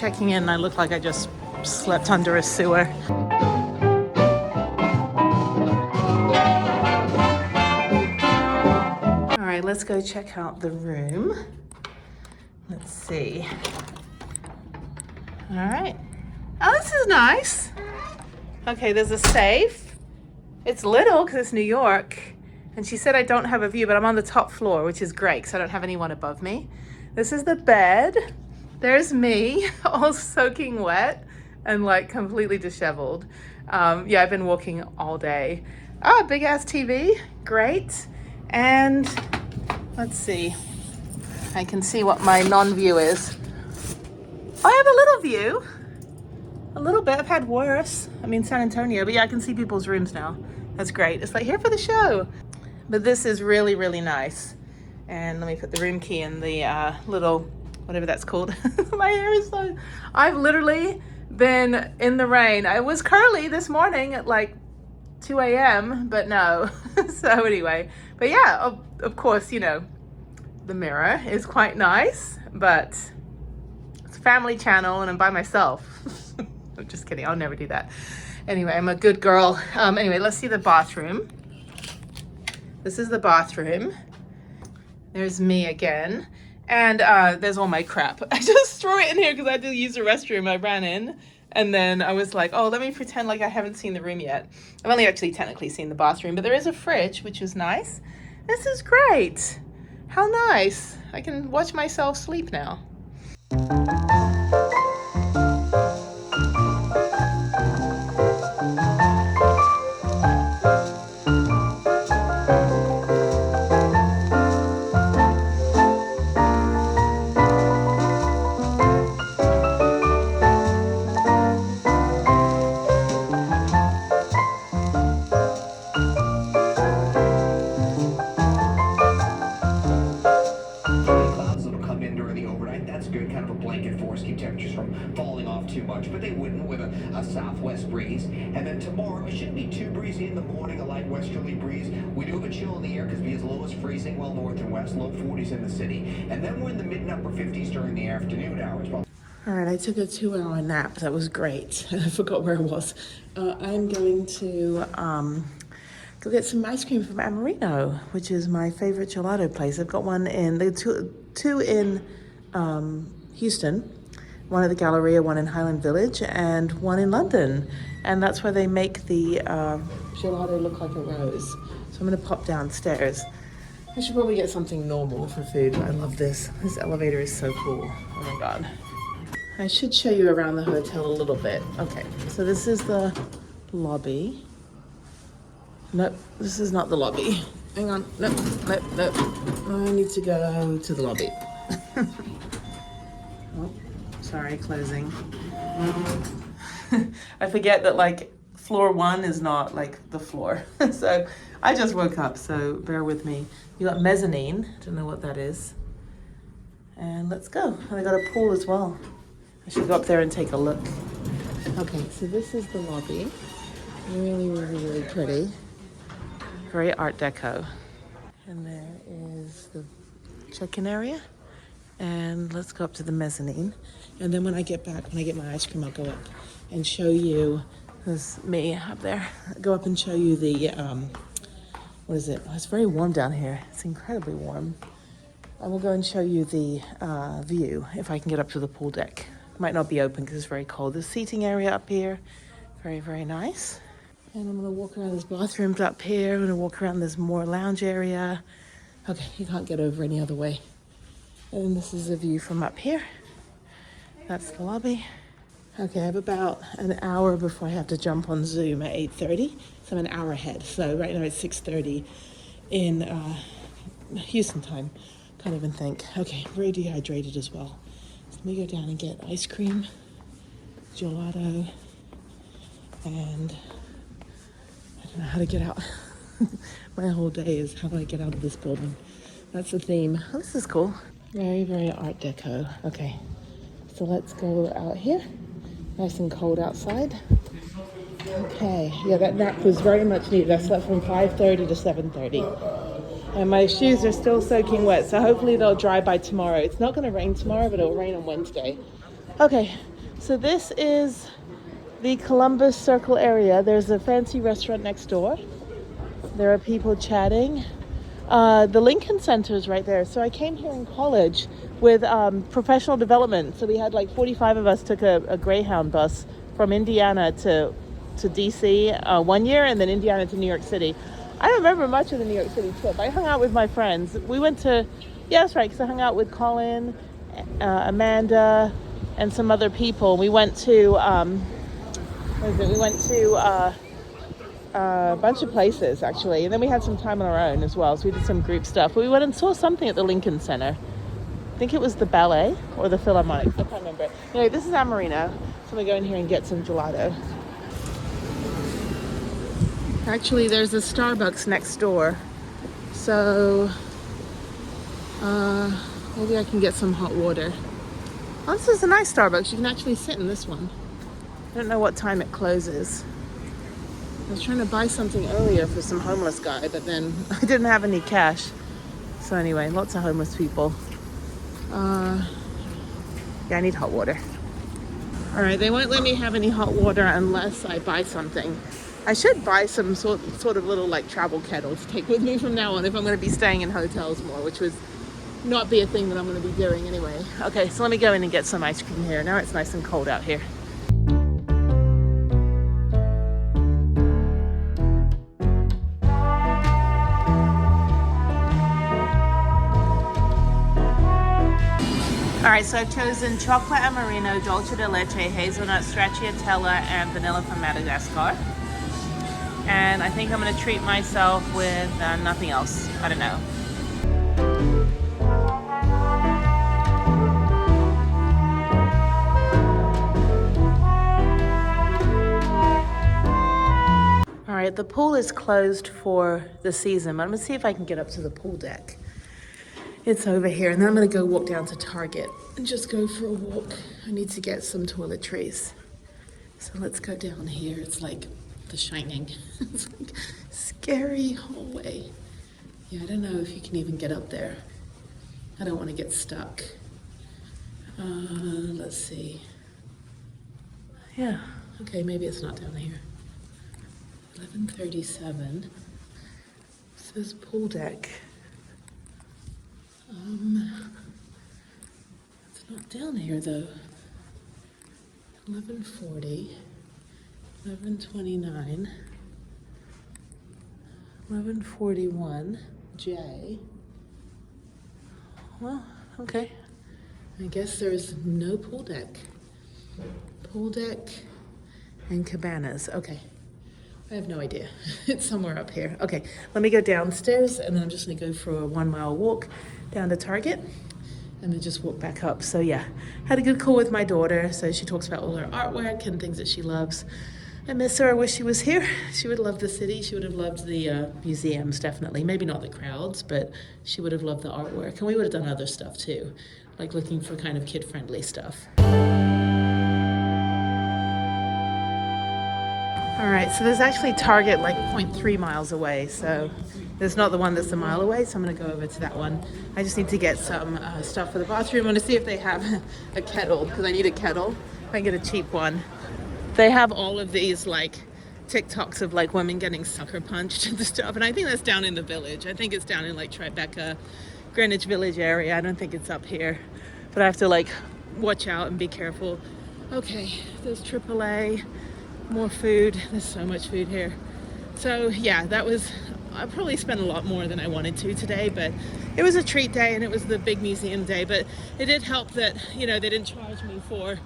checking in, I look like I just slept under a sewer. All right, let's go check out the room. Let's see. All right. Oh, this is nice. Okay, there's a safe. It's little because it's New York. And she said I don't have a view, but I'm on the top floor, which is great because I don't have anyone above me. This is the bed. There's me, all soaking wet and like completely disheveled. Yeah, I've been walking all day. Oh, big ass TV, great. And let's see, I can see what my non-view is. I have a little view, a little bit. I've had worse. I mean, San Antonio, but yeah, I can see people's rooms now. That's great. It's like here for the show. But this is really, really nice. And let me put the room key in the little, whatever that's called. My hair is so, I've literally been in the rain. I was curly this morning at like 2 a.m., but no. So anyway, but yeah, of course, you know, the mirror is quite nice, but it's a family channel and I'm by myself. I'm just kidding, I'll never do that. Anyway, I'm a good girl. Anyway, let's see the bathroom. This is the bathroom. There's me again. And there's all my crap. I just threw it in here because I had to use the restroom. I ran in and then I was like, oh, let me pretend like I haven't seen the room yet. I've only actually technically seen the bathroom, but there is a fridge, which is nice. This is great. How nice. I can watch myself sleep now. But they wouldn't with a southwest breeze. And then tomorrow, it shouldn't be too breezy in the morning, a light westerly breeze. We do have a chill in the air because be as low as freezing, well north and west, low 40s in the city. And then we're in the mid and upper 50s during the afternoon hours. All right, I took a 2-hour nap. That was great. I forgot where I was. I'm going to go get some ice cream from Amarino, which is my favorite gelato place. I've got one in, the two in Houston. One at the Galleria, one in Highland Village, and one in London. And that's where they make the gelato look like a rose. So I'm gonna pop downstairs. I should probably get something normal for food. I love this. This elevator is so cool. Oh my God. I should show you around the hotel a little bit. Okay, so this is the lobby. Nope, this is not the lobby. Hang on, nope. I need to go to the lobby. Oh. Sorry, closing. I forget that like floor 1 is not like the floor. So I just woke up, so bear with me. You got mezzanine, don't know what that is. And let's go. And I got a pool as well. I should go up there and take a look. Okay, so this is the lobby. Really, really, really pretty. Very Art Deco. And there is the check-in area. And let's go up to the mezzanine. And then when I get back, when I get my ice cream, I'll go up and show you, there's me up there, go up and show you the, what is it? Oh, it's very warm down here. It's incredibly warm. I will go and show you the view, if I can get up to the pool deck. It might not be open because it's very cold. There's seating area up here. Very, very nice. And I'm gonna walk around, there's bathrooms up here. I'm gonna walk around, there's more lounge area. Okay, you can't get over any other way. And this is a view from up here. That's the lobby. Okay, I have about an hour before I have to jump on Zoom at 8:30. So I'm an hour ahead. So right now it's 6:30 in Houston time. Can't even think. Okay, very dehydrated as well. So let me go down and get ice cream, gelato, and I don't know how to get out. My whole day is how do I get out of this building? That's the theme. Oh, this is cool. Very, very Art Deco. Okay, so let's go out here. Nice and cold outside. Okay, yeah, that nap was very much needed. I slept from 5:30 to 7:30. And my shoes are still soaking wet, so hopefully they'll dry by tomorrow. It's not gonna rain tomorrow, but it'll rain on Wednesday. Okay, So this is the Columbus Circle area. There's a fancy restaurant next door. There are people chatting. The Lincoln Center is right there. So I came here in college with professional development. So we had like 45 of us took a Greyhound bus from Indiana to DC 1 year, and then Indiana to New York City. I don't remember much of the New York City trip. I hung out with my friends. We went to, yeah, that's right, because I hung out with Colin, Amanda, and some other people. We went to, we went to a bunch of places, actually. And then we had some time on our own as well. So we did some group stuff. We went and saw something at the Lincoln Center. I think it was the ballet or the Philharmonic. I can't remember. Anyway, this is Amarino. So I'm going to go in here and get some gelato. Actually, there's a Starbucks next door. So maybe I can get some hot water. Oh, this is a nice Starbucks. You can actually sit in this one. I don't know what time it closes. I was trying to buy something earlier for some homeless guy, but then I didn't have any cash. So anyway, lots of homeless people. Yeah, I need hot water. All right, they won't let me have any hot water unless I buy something. I should buy some sort of little like travel kettle to take with me from now on if I'm going to be staying in hotels more, which would not be a thing that I'm going to be doing anyway. Okay, so let me go in and get some ice cream here. Now it's nice and cold out here. All right, so I've chosen chocolate Amarino, dulce de leche, hazelnut stracciatella, and vanilla from Madagascar. And I think I'm gonna treat myself with nothing else. I don't know. All right, the pool is closed for the season, but I'm gonna see if I can get up to the pool deck. It's over here, and then I'm gonna go walk down to Target and just go for a walk. I need to get some toiletries. So let's go down here. It's like The Shining. It's like scary hallway. Yeah, I don't know if you can even get up there. I don't want to get stuck. Let's see. Yeah, okay, maybe it's not down here. 11:37. It says pool deck. It's not down here though. 11:40. 11:29, 11:41, J. Well, okay. I guess there's no pool deck. Pool deck and cabanas. Okay. I have no idea. It's somewhere up here. Okay, let me go downstairs and then I'm just gonna go for a 1 mile walk down to Target and then just walk back up. So yeah, had a good call with my daughter. So she talks about all her artwork and things that she loves. I miss her. I wish she was here. She would love the city. She would have loved the museums, definitely. Maybe not the crowds, but she would have loved the artwork. And we would have done other stuff too, like looking for kind of kid-friendly stuff. All right, so there's actually Target like 0.3 miles away. So there's not the one that's a mile away. So I'm gonna go over to that one. I just need to get some stuff for the bathroom. I'm gonna see if they have a kettle, because I need a kettle. If I can get a cheap one. They have all of these like TikToks of like women getting sucker punched and stuff, and I think that's down in the village. I think it's down in like Tribeca, Greenwich Village area. I don't think it's up here, but I have to like watch out and be careful. Okay, there's AAA, more food. There's so much food here. So yeah, I probably spent a lot more than I wanted to today, but it was a treat day and it was the big museum day. But it did help that, you know, they didn't charge me for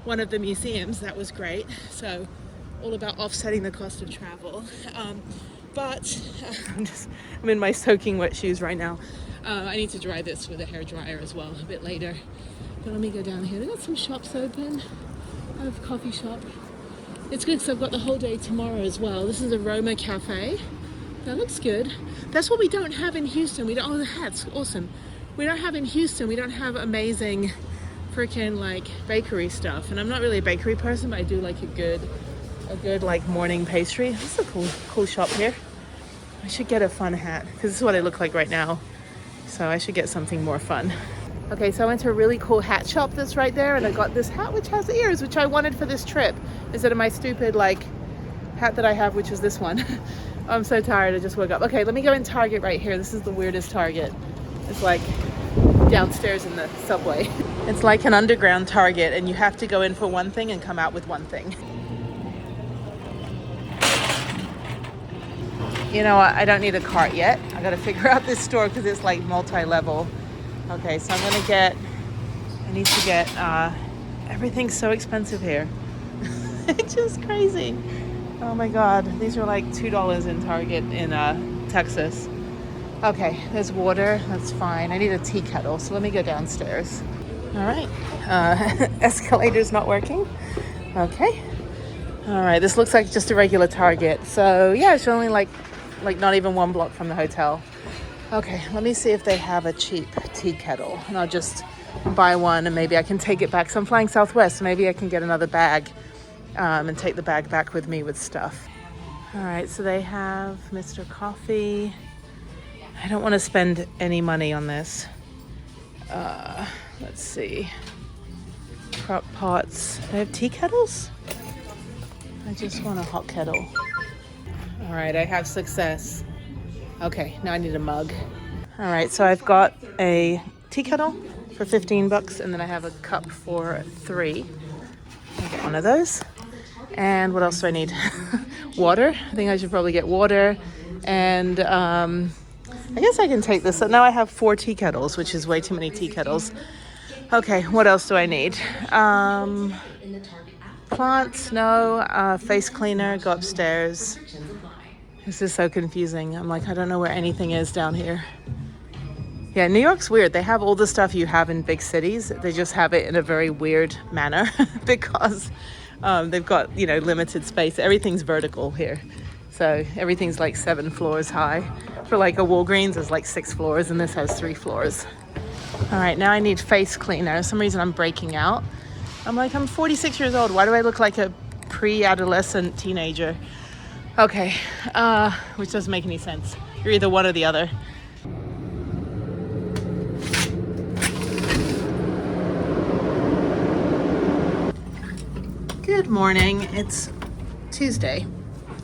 one of the museums. That was great. So all about offsetting the cost of travel. But I'm in my soaking wet shoes right now. I need to dry this with a hairdryer as well a bit later. But let me go down here. They got some shops open. I have a coffee shop. It's good because I've got the whole day tomorrow as well. This is Aroma Cafe. That looks good. That's what we don't have in Houston. Oh, the hat's awesome. We don't have in Houston. We don't have amazing freaking like bakery stuff. And I'm not really a bakery person, but I do like a good like morning pastry. This is a cool shop here. I should get a fun hat because this is what I look like right now. So I should get something more fun. Okay, so I went to a really cool hat shop that's right there, and I got this hat which has ears, which I wanted for this trip, instead of my stupid like hat that I have, which is this one. I'm so tired, I just woke up. Okay, let me go in Target right here. This is the weirdest Target. It's like downstairs in the subway. It's like an underground Target, and you have to go in for one thing and come out with one thing. You know what, I don't need a cart yet. I gotta figure out this store because it's like multi-level. Okay, so I need to get, everything's so expensive here. It's just crazy. Oh my God, these are like $2 in Target in Texas. Okay, there's water, that's fine. I need a tea kettle, so let me go downstairs. All right, escalator's not working. Okay. All right, this looks like just a regular Target. So yeah, it's only like not even 1 block from the hotel. Okay, let me see if they have a cheap tea kettle, and I'll just buy one, and maybe I can take it back. So I'm flying Southwest, so maybe I can get another bag and take the bag back with me with stuff. All right, so they have Mr. Coffee. I don't want to spend any money on this. Let's see. Crock pots. They have tea kettles? I just want a hot kettle. All right, I have success. Okay, now I need a mug. All right, so I've got a tea kettle for $15, and then I have a cup for $3. I'll get one of those. And what else do I need? Water. I think I should probably get water. And I guess I can take this. So now I have 4 tea kettles, which is way too many tea kettles. Okay, what else do I need? Plants, no. Face cleaner, go upstairs. This is so confusing. I'm like, I don't know where anything is down here. Yeah, New York's weird. They have all the stuff you have in big cities. They just have it in a very weird manner because they've got, you know, limited space. Everything's vertical here. So everything's like 7 floors high. For like a Walgreens, there's like 6 floors, and this has 3 floors. All right, now I need face cleaner. For some reason I'm breaking out. I'm like, I'm 46 years old. Why do I look like a pre-adolescent teenager? Okay, which doesn't make any sense. You're either one or the other. Good morning, it's Tuesday,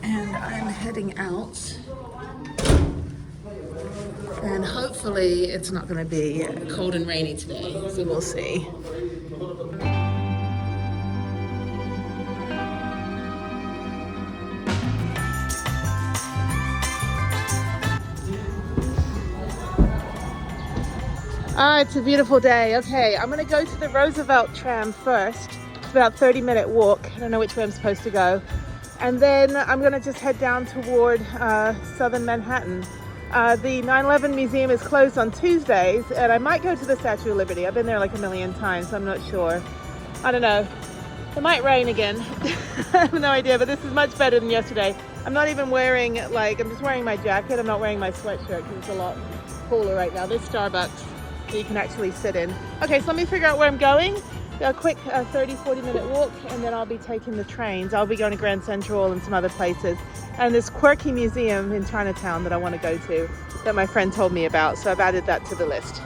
and I'm heading out. And hopefully it's not gonna be cold and rainy today, so we'll see. It's a beautiful day. Okay, I'm gonna go to the Roosevelt tram first. It's about a 30-minute walk. I don't know which way I'm supposed to go. And then I'm gonna just head down toward southern Manhattan. The 9/11 museum is closed on Tuesdays, and I might go to the Statue of Liberty. I've been there like a million times, so I'm not sure. I don't know. It might rain again. I have no idea, but this is much better than yesterday. I'm not even wearing, like, I'm just wearing my jacket. I'm not wearing my sweatshirt because it's a lot cooler right now. There's Starbucks that you can actually sit in. Okay, so let me figure out where I'm going. A quick 30-40 minute walk, and then I'll be taking the trains. I'll be going to Grand Central and some other places, and this quirky museum in Chinatown that I want to go to that my friend told me about, so I've added that to the list.